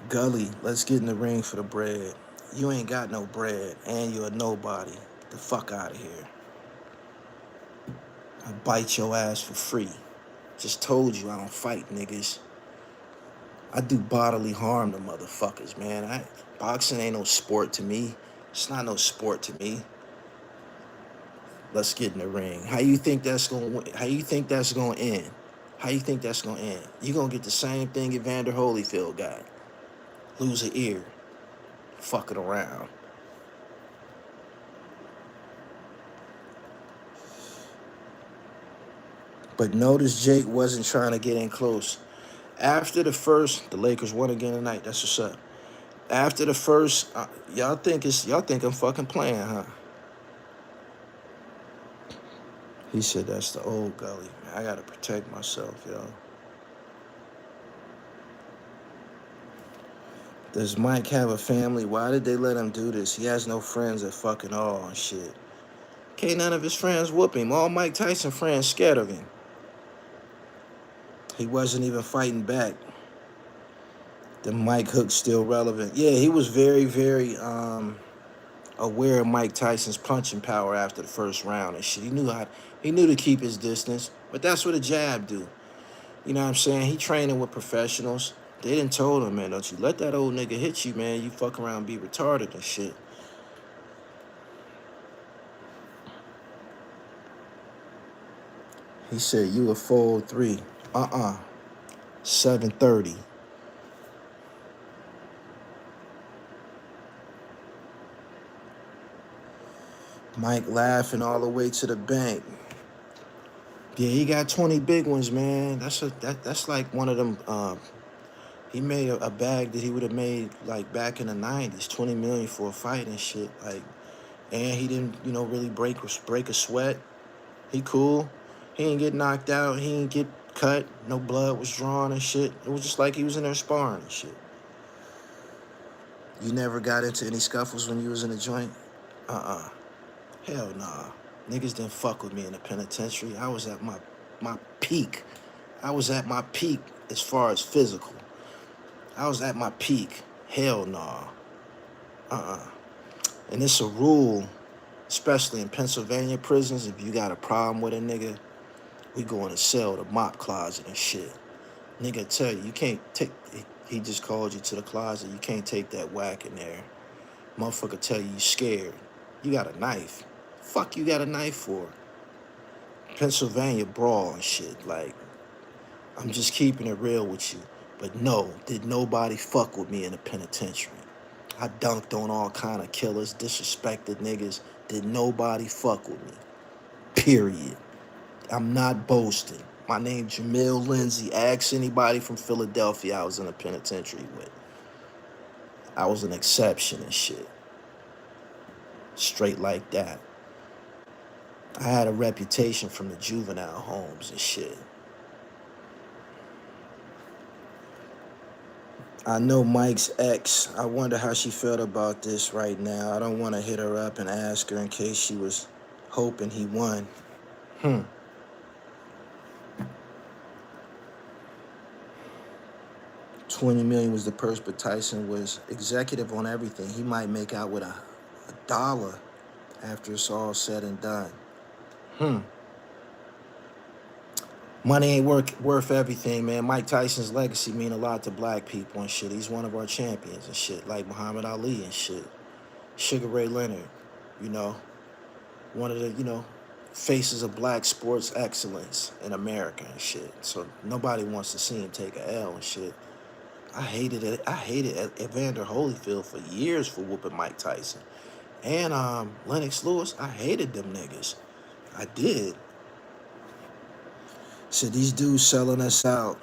Gully, let's get in the ring for the bread. You ain't got no bread, and you're a nobody. Get the fuck out of here. I bite your ass for free. Just told you I don't fight niggas. I do bodily harm to motherfuckers, man. Boxing ain't no sport to me. It's not no sport to me. Let's get in the ring. How you think that's gonna end? How you think that's gonna end? You gonna get the same thing Evander Holyfield got. Lose an ear. Fucking around. But notice Jake wasn't trying to get in close. After the first, the Lakers won again tonight. That's what's up. After the first, y'all think I'm fucking playing, huh? He said that's the old Gully. Man, I gotta protect myself, yo. Does Mike have a family? Why did they let him do this? He has no friends at fucking all and shit. Can't none of his friends whoop him. All Mike Tyson friends scared of him. He wasn't even fighting back. The Mike hook's still relevant. Yeah, he was very, very aware of Mike Tyson's punching power after the first round and shit. He knew to keep his distance, but that's what a jab do. You know what I'm saying? He training with professionals. They didn't told him, man, don't you let that old nigga hit you, man. You fuck around and be retarded and shit. He said, you a 403. 730. Mike laughing all the way to the bank. Yeah, he got 20 big ones, man. That's like one of them. He made a bag that he would have made like back in the 90s, 20 million for a fight and shit. Like, and he didn't, really break a sweat. He cool. He didn't get knocked out. He didn't get cut. No blood was drawn and shit. It was just like he was in there sparring and shit. You never got into any scuffles when you was in the joint? Hell nah. Niggas didn't fuck with me in the penitentiary. I was at my peak. I was at my peak as far as physical. I was at my peak. Hell nah. And it's a rule, especially in Pennsylvania prisons, if you got a problem with a nigga, we go in a cell, the mop closet and shit. Nigga tell you can't take, he just called you to the closet, you can't take that whack in there. Motherfucker tell you scared. You got a knife. Fuck you got a knife for? Pennsylvania brawl and shit. Like, I'm just keeping it real with you. But no, did nobody fuck with me in the penitentiary. I dunked on all kind of killers, disrespected niggas. Did nobody fuck with me. Period. I'm not boasting. My name Jamil Lindsay. Ask anybody from Philadelphia I was in a penitentiary with. I was an exception and shit. Straight like that. I had a reputation from the juvenile homes and shit. I know Mike's ex. I wonder how she felt about this right now. I don't want to hit her up and ask her in case she was hoping he won. 20 million was the purse, but Tyson was executive on everything. He might make out with a dollar after it's all said and done. Money ain't worth everything, man. Mike Tyson's legacy mean a lot to black people and shit. He's one of our champions and shit, like Muhammad Ali and shit. Sugar Ray Leonard, you know, one of the, faces of black sports excellence in America and shit. So nobody wants to see him take a L and shit. I hated it. I hated Evander Holyfield for years for whooping Mike Tyson. And Lennox Lewis, I hated them niggas. I did. So these dudes selling us out.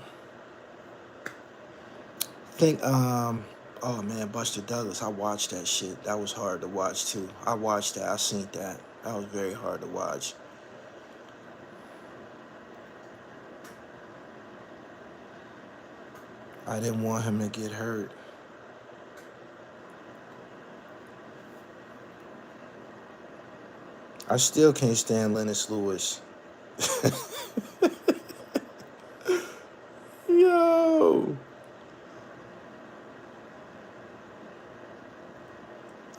Oh man, Buster Douglas, I watched that shit. That was hard to watch too. I watched that. I seen that. That was very hard to watch. I didn't want him to get hurt. I still can't stand Lennox Lewis. Yo.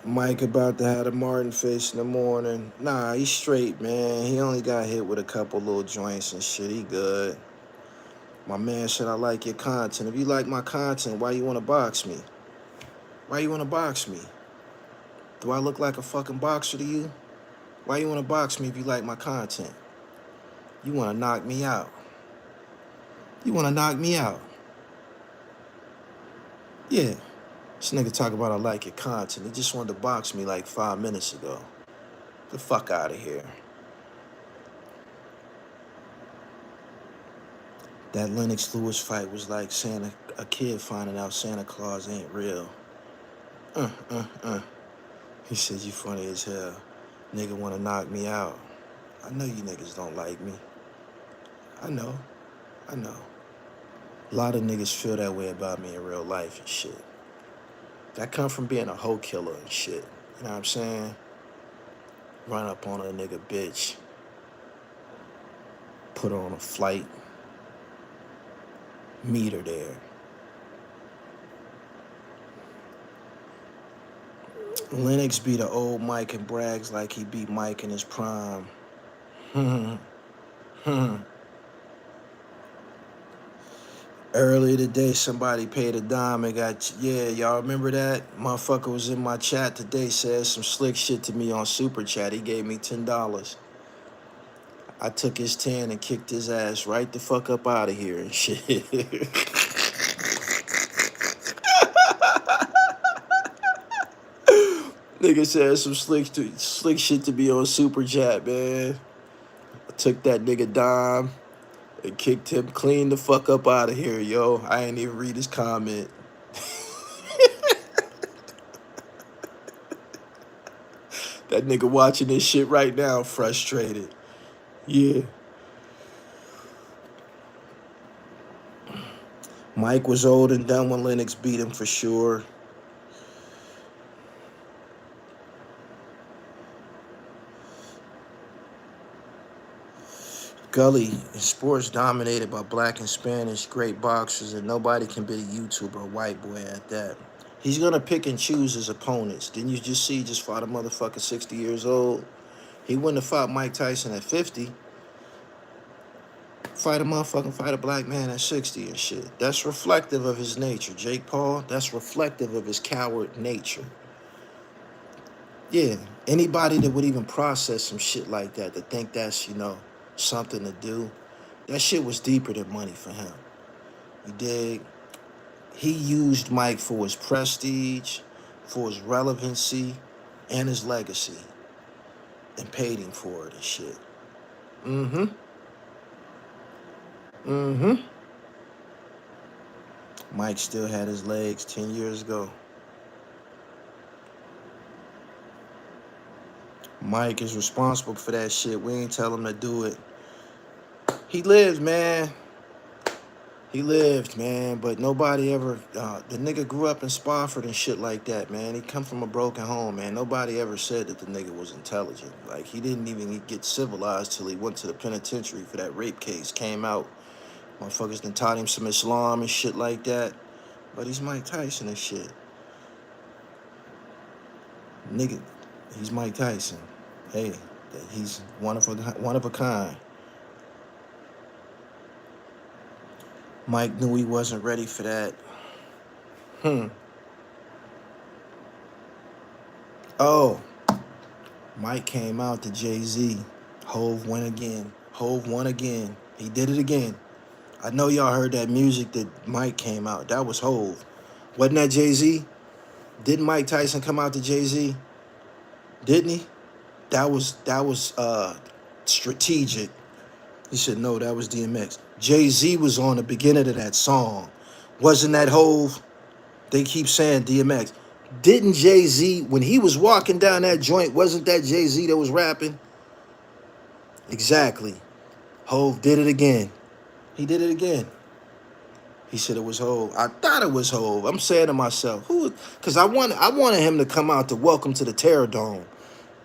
Mike about to have a Martin face in the morning. Nah, he's straight, man. He only got hit with a couple little joints and shit. He good. My man said, I like your content. If you like my content, why you want to box me? Why you want to box me? Do I look like a fucking boxer to you? Why you want to box me if you like my content? You want to knock me out. You want to knock me out. Yeah. This nigga talk about I like your content. He just wanted to box me like 5 minutes ago. Get the fuck out of here. That Lennox Lewis fight was like a kid finding out Santa Claus ain't real. He said, you funny as hell. Nigga want to knock me out. I know you niggas don't like me. I know. A lot of niggas feel that way about me in real life and shit. That come from being a hoe killer and shit. You know what I'm saying? Run up on a nigga bitch. Put her on a flight. Meet her there. Lennox beat the old Mike and brags like he beat Mike in his prime. Earlier today, somebody paid a dime and y'all remember that? Motherfucker was in my chat today, said some slick shit to me on Super Chat. He gave me $10. I took his 10 and kicked his ass right the fuck up out of here and shit. Nigga said some slick shit to be on Super Chat, man. I took that nigga dime and kicked him clean the fuck up out of here, yo. I ain't even read his comment. That nigga watching this shit right now, frustrated. Yeah. Mike was old and done when Lennox beat him for sure. Gully, sports dominated by black and Spanish great boxers, and nobody can beat a YouTuber or white boy at that. He's gonna pick and choose his opponents. Didn't you just see he just fought a motherfucker 60 years old? He wouldn't have fought Mike Tyson at 50. Fight a black man at 60 and shit. That's reflective of his nature. Jake Paul, that's reflective of his coward nature. Yeah, anybody that would even process some shit like that, to think that's, something to do, that shit was deeper than money for him. You dig? He used Mike for his prestige, for his relevancy, and his legacy, and paid him for it and shit. Mm-hmm. Mike still had his legs 10 years ago. Mike is responsible for that shit. We ain't tell him to do it. He lived, man. He lived, man. But nobody ever. The nigga grew up in Spofford and shit like that, man. He come from a broken home, man. Nobody ever said that the nigga was intelligent. Like, he didn't even get civilized till he went to the penitentiary for that rape case. Came out. Motherfuckers done taught him some Islam and shit like that. But he's Mike Tyson and shit. Nigga, he's Mike Tyson. Hey, he's one of a kind. Mike knew he wasn't ready for that. Oh, Mike came out to Jay-Z. Hove won again. Hove won again. He did it again. I know y'all heard that music that Mike came out. That was Hove. Wasn't that Jay-Z? Didn't Mike Tyson come out to Jay-Z? Didn't he? That was strategic. He said, no, that was DMX. Jay-Z was on the beginning of that song. Wasn't that Hove? They keep saying DMX. Didn't Jay-Z, when he was walking down that joint, wasn't that Jay-Z that was rapping? Exactly. Hove did it again. He did it again. He said it was Hove. I thought it was Hove. I'm saying to myself, who? Because I wanted him to come out to Welcome to the Terror Dome.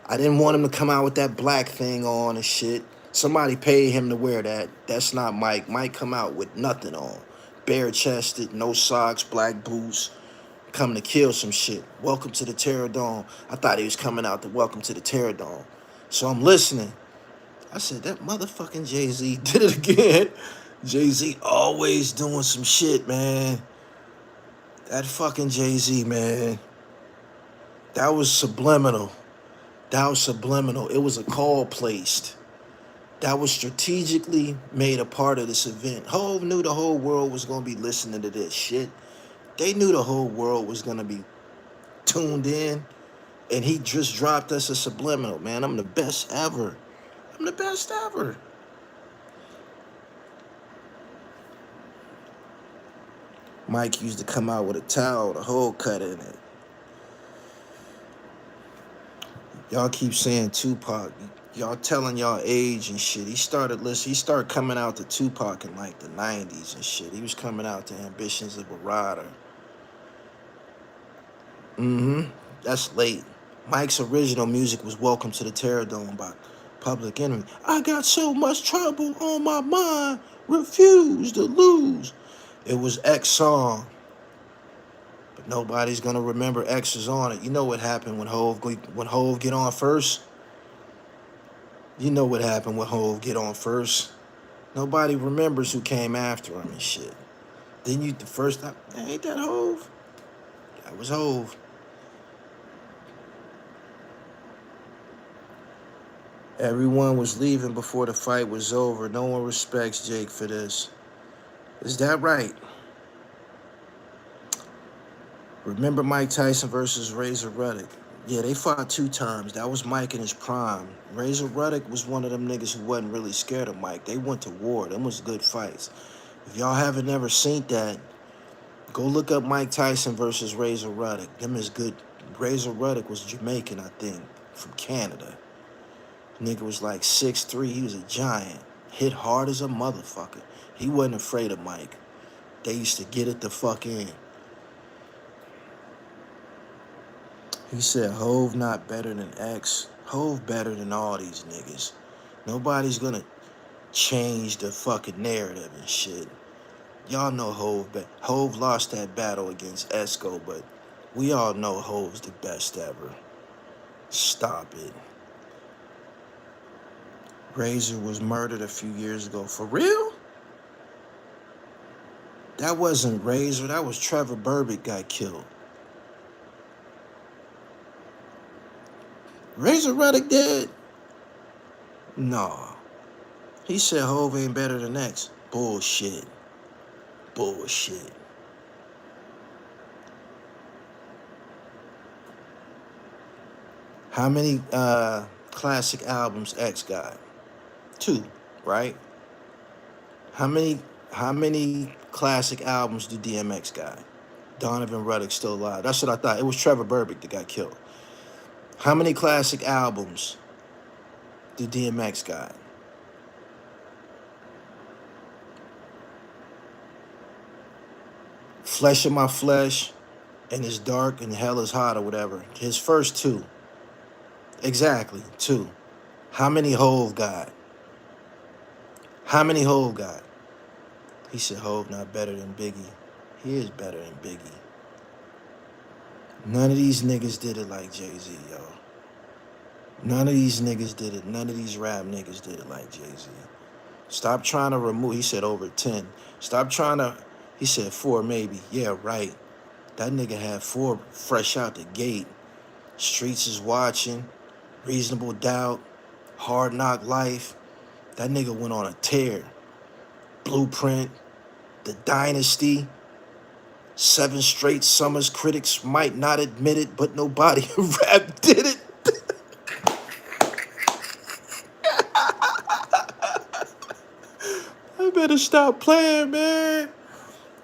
I didn't want him to come out with that black thing on and shit. Somebody paid him to wear that. That's not Mike. Mike come out with nothing on. Bare chested, no socks, black boots. Coming to kill some shit. Welcome to the Terror Dome. I thought he was coming out to Welcome to the Terror Dome. So I'm listening. I said, that motherfucking Jay-Z did it again. Jay-Z always doing some shit, man. That fucking Jay-Z, man. That was subliminal. That was subliminal. It was a call placed. That was strategically made a part of this event. Hove knew the whole world was going to be listening to this shit. They knew the whole world was going to be tuned in. And he just dropped us a subliminal, man. I'm the best ever. I'm the best ever. Mike used to come out with a towel, the hole cut in it. Y'all keep saying Tupac. Y'all telling y'all age and shit. He started coming out to Tupac in like the 90s and shit. He was coming out to Ambitions of a Rider. That's late. Mike's original music was Welcome to the Terror Dome by Public Enemy. I got so much trouble on my mind, refuse to lose. It was X song. But nobody's gonna remember X is on it. You know what happened when Hove get on first? You know what happened when Hove get on first. Nobody remembers who came after him and shit. Then you the first time, ain't that Hove? That was Hove. Everyone was leaving before the fight was over. No one respects Jake for this. Is that right? Remember Mike Tyson versus Razor Ruddock? Yeah, they fought 2 times. That was Mike in his prime. Razor Ruddock was one of them niggas who wasn't really scared of Mike. They went to war. Them was good fights. If y'all haven't never seen that, go look up Mike Tyson versus Razor Ruddock. Them is good. Razor Ruddock was Jamaican, I think, from Canada. Nigga was like 6'3". He was a giant. Hit hard as a motherfucker. He wasn't afraid of Mike. They used to get it the fuck in. He said, Hove not better than X. Hove better than all these niggas. Nobody's gonna change the fucking narrative and shit. Y'all know Hove lost that battle against Esco, but we all know Hove's the best ever. Stop it. Razor was murdered a few years ago. For real? That wasn't Razor. That was Trevor Burbick got killed. Razor Ruddock dead? Nah. He said Hove ain't better than X. Bullshit. Bullshit. How many classic albums X got? 2, right? How many How many classic albums do DMX got? Donovan Ruddock still alive. That's what I thought. It was Trevor Burbick that got killed. How many classic albums do DMX got? Flesh of My Flesh and It's Dark and Hell is Hot or whatever. His first two. Exactly, two. How many Hove got? How many Hove got? He said Hove not better than Biggie. He is better than Biggie. None of these niggas did it like Jay-Z, yo. None of these niggas did it. None of these rap niggas did it like Jay-Z. Stop trying to remove. He said over 10. Stop trying to. He said 4 maybe. Yeah, right. That nigga had 4 fresh out the gate. Streets is Watching, Reasonable Doubt, Hard Knock Life. That nigga went on a tear. Blueprint, The Dynasty, 7 Straight Summers. Critics might not admit it, but nobody in rap did it. I better stop playing, man.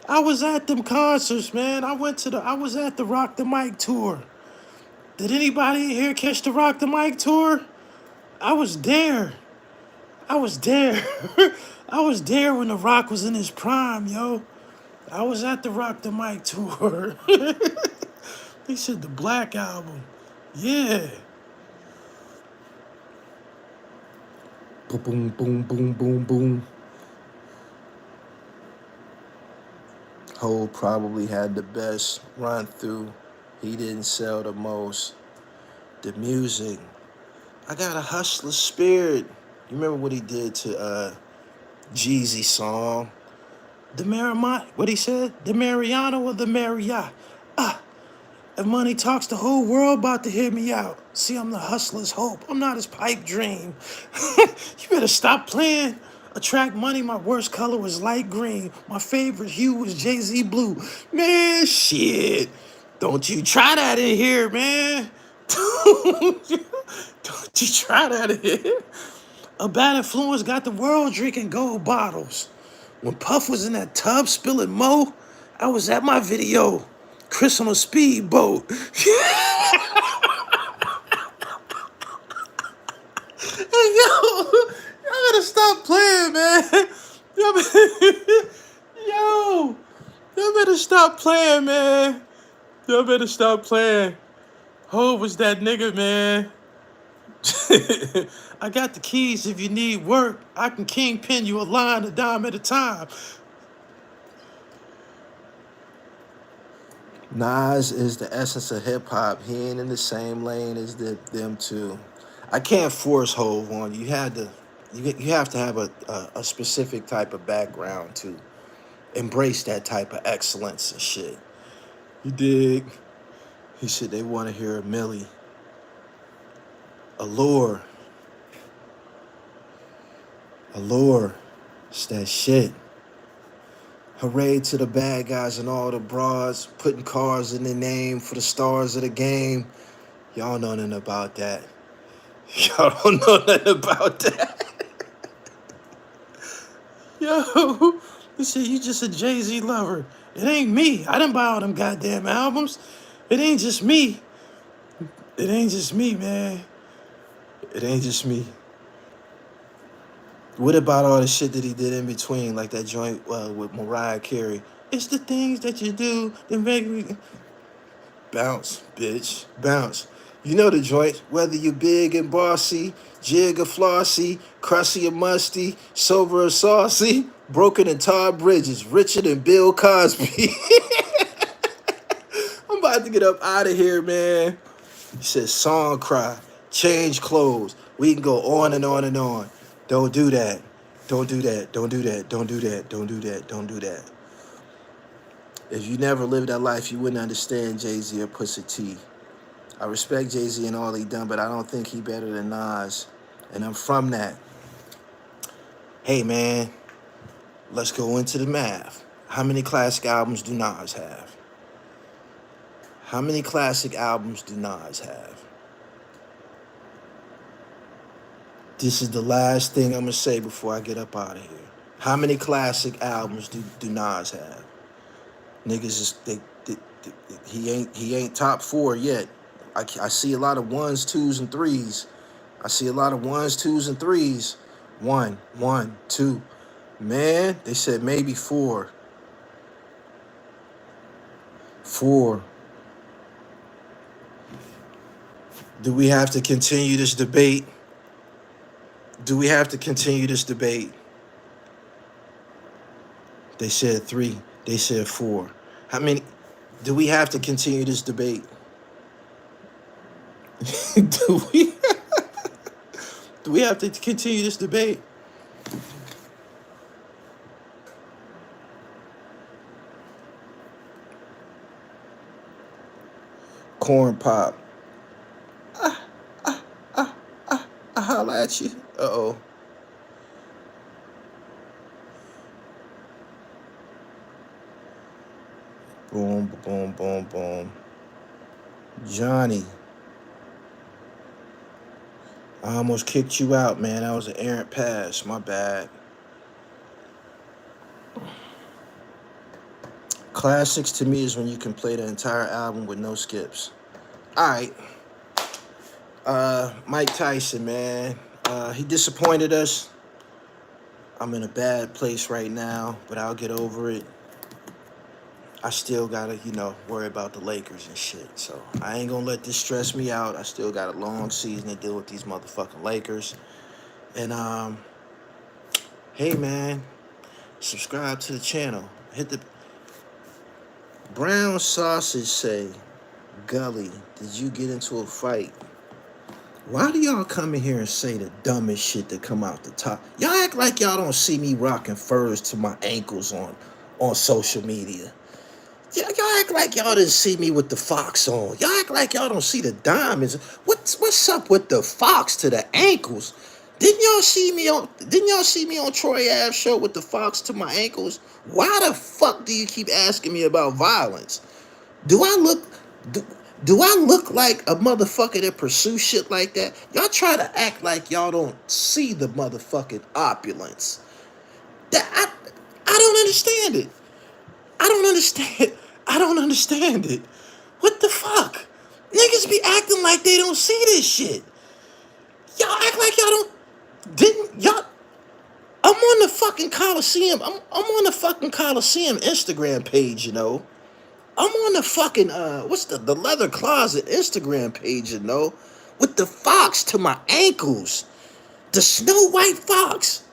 I was at them concerts, man. I was at the Rock the Mic tour. Did anybody here catch the Rock the Mic tour? I was there. I was there. I was there when the Rock was in his prime, yo. I was at the Rock the Mic tour. He said the Black Album. Yeah. Boom, boom, boom, boom, boom, boom. Hov probably had the best run through. He didn't sell the most. The music. I got a hustler spirit. You remember what he did to Jeezy's song? The Mariana, what he said? The Mariano or the Maria? If money talks, the whole world about to hear me out. See, I'm the hustler's hope. I'm not his pipe dream. You better stop playing. Attract money, my worst color was light green. My favorite hue was Jay-Z blue. Man, shit. Don't you try that in here, man. Don't you try that in here. A bad influence got the world drinking gold bottles. When Puff was in that tub spilling mo, I was at my video. Chris on a speedboat. Hey, y'all better stop playing, man. Y'all better stop playing, man. Y'all better stop playing. Hov was that nigga, man. I got the keys if you need work. I can kingpin you a line a dime at a time. Nas is the essence of hip hop. He ain't in the same lane as them two. I can't force Hov on you. You have to have a specific type of background to embrace that type of excellence and shit. You dig? He said they want to hear a Millie. Allure. It's that shit. Hooray to the bad guys and all the broads, putting cars in the name for the stars of the game. Y'all know nothing about that. Y'all don't know nothing about that. Yo, you said you just a Jay-Z lover. It ain't me. I didn't buy all them goddamn albums. It ain't just me. It ain't just me, man. It ain't just me. What about all the shit that he did in between, like that joint with Mariah Carey? It's the things that you do that make me bounce, bitch, bounce. You know the joint, whether you big and bossy, jig or flossy, crusty or musty, sober or saucy, broken and Todd Bridges, richer than Bill Cosby. I'm about to get up out of here, man. He said, song cry, change clothes. We can go on and on and on. Don't do that. Don't do that. Don't do that. Don't do that. Don't do that. Don't do that. If you never lived that life, you wouldn't understand Jay-Z or Pusha T. I respect Jay-Z and all he done, but I don't think he better than Nas. And I'm from that. Hey, man, let's go into the math. How many classic albums do Nas have? How many classic albums do Nas have? This is the last thing I'm going to say before I get up out of here. How many classic albums do Nas have? Niggas is he ain't top 4 yet. I see a lot of ones, twos, and threes. I see a lot of ones, twos, and threes. One, two. Man, they said maybe 4. 4. Do we have to continue this debate? Do we have to continue this debate? They said 3. They said 4. How many? Do we have to continue this debate? do we? Do we have to continue this debate? Corn pop. I holla at you. Uh-oh. Boom, boom, boom, boom. Johnny. I almost kicked you out, man. That was an errant pass. My bad. Classics to me is when you can play the entire album with no skips. All right. Mike Tyson, man. He disappointed us. I'm in a bad place right now, but I'll get over it. I still gotta, worry about the Lakers and shit. So I ain't gonna let this stress me out. I still got a long season to deal with these motherfucking Lakers. And hey man, subscribe to the channel. Hit the brown sausage say, Gully, did you get into a fight? Why do y'all come in here and say the dumbest shit that come out the top? Y'all act like y'all don't see me rocking furs to my ankles on social media. Y'all act like y'all didn't see me with the Fox on. Y'all act like y'all don't see the diamonds. What's up with the Fox to the ankles? Didn't y'all see me on Troy Ave's show with the Fox to my ankles? Why the fuck do you keep asking me about violence? Do I look like a motherfucker that pursues shit like that? Y'all try to act like y'all don't see the motherfucking opulence. I don't understand it. I don't understand it. What the fuck? Niggas be acting like they don't see this shit. Y'all act like y'all don't. Didn't y'all? I'm on the fucking Coliseum. I'm on the fucking Coliseum Instagram page, I'm on the fucking what's the leather closet Instagram page, with the Fox to my ankles, the Snow White Fox.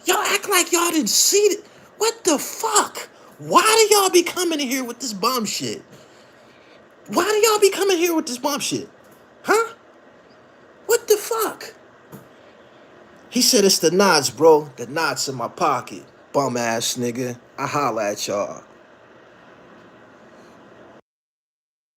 Y'all act like y'all didn't see it. What the fuck? Why do y'all be coming in here with this bum shit? Why do y'all be coming here with this bum shit? Huh? What the fuck? He said it's the knots, bro. The knots in my pocket. Bum ass nigga. I holla at y'all.